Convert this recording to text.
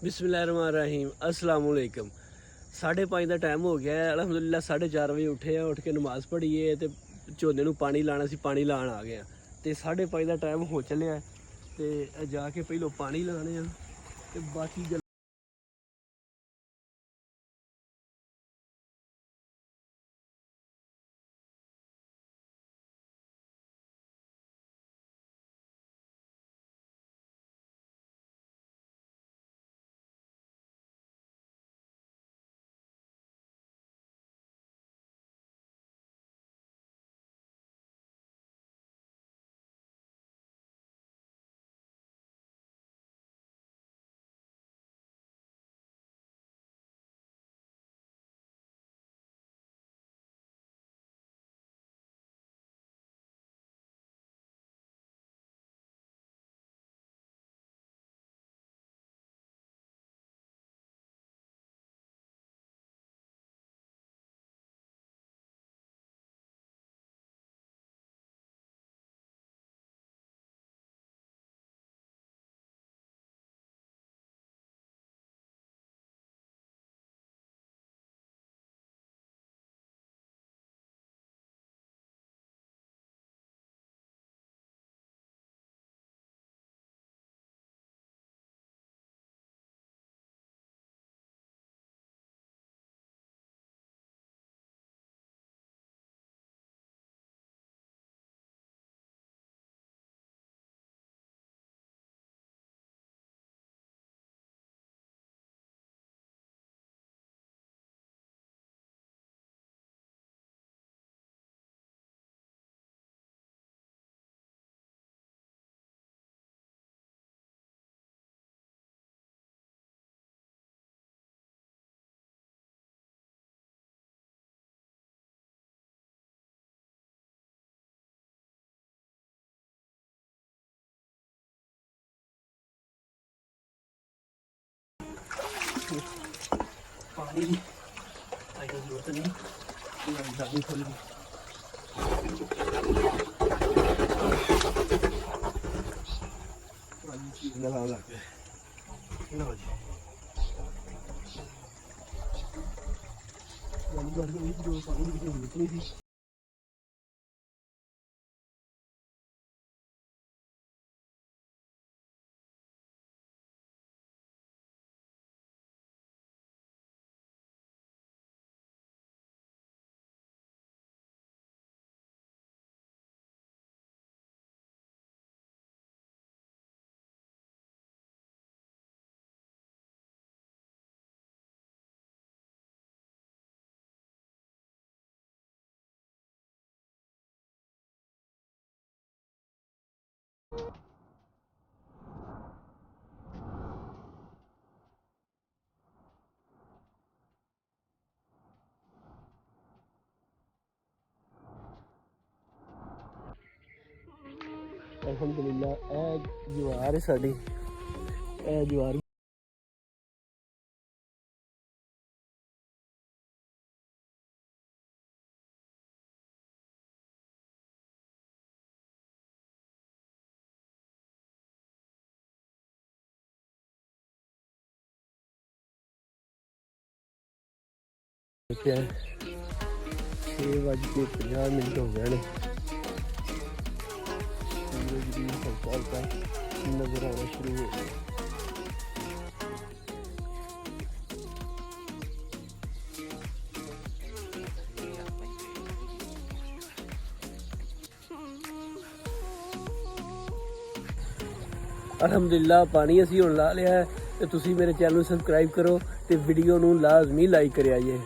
बिस्मिल्लाहिर्रहमानिर्रहीम अस्सलाम वालेकुम। 5:30 का टाइम हो गया है। अलहमदुलिल्लाह 4:30 बजे उठे हैं। उठ के नमाज़ पढ़ी है तो झोने नूं पानी लाना सी, पानी लान आ गए तो 5:30 का टाइम हो चलिया तो जाके पहलों पानी लाने तो बाकी गल पानी की जरूरत नहीं खोल अल्हम्दुलिल्लाह ज्वार है साड़ी ज्वार क्या 6:50 हो गए सूरज भी हल्का हल्का नजर आना शुरू हो गया। अलहमदुलिल्लाह पानी असी हुण ला लिया है तो तुसी मेरे चैनल नूं सबसक्राइब करो तो वीडियो नूं लाजमी लाइक करिया जे।